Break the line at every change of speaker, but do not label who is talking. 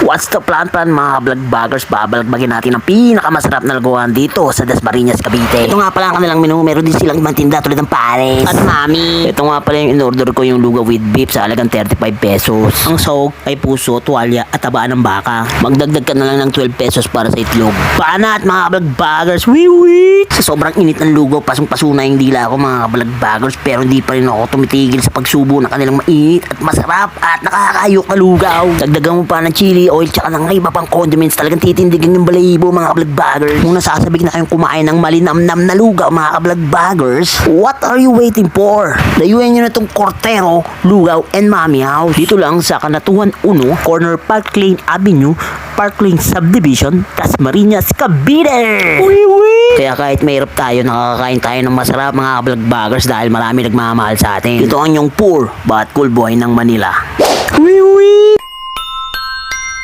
What's the plan mga vlog vloggers? Babalagbagin natin ang pinakamasarap na laguan dito sa Dasmariñas, Cavite. Ito nga pala ang kanilang menu. Meron din silang ibang tinda tulad ng pares at mami. Ito nga pala yung in-order ko, yung lugaw with beef sa halagang 35 pesos. Ang sahog ay puso, tuwalya at tabaan ng baka. Magdagdag ka na lang ng 12 pesos para sa itlog. Panat mga vlog vloggers. Wiwit! Sa sobrang init ng lugaw, pasong-paso na yung dila ko mga vlog vloggers, pero hindi pa rin ako tumitigil sa pagsubo ng kanilang mainit at masarap at nakakayok na lugaw. Dagdagan mo pa ng chili oil tsaka ng iba pang condiments. Talagang titindigin yung balahibo mga vlog-vloggers. Kung nasasabik na kayong kumain ng malinamnam na lugaw mga vlog-vloggers, what are you waiting for? Dayuin nyo na itong Cortero, Lugaw and Mami House. Dito lang sa Kanatuan 1, corner Park Lane Avenue, Park Lane Subdivision, Dasmariñas, Cavite. Kaya kahit mahirap tayo, nakakakain tayo ng masarap mga vlog-vloggers dahil marami nagmamahal sa atin. Ito ang yung poor but cool boy ng Manila.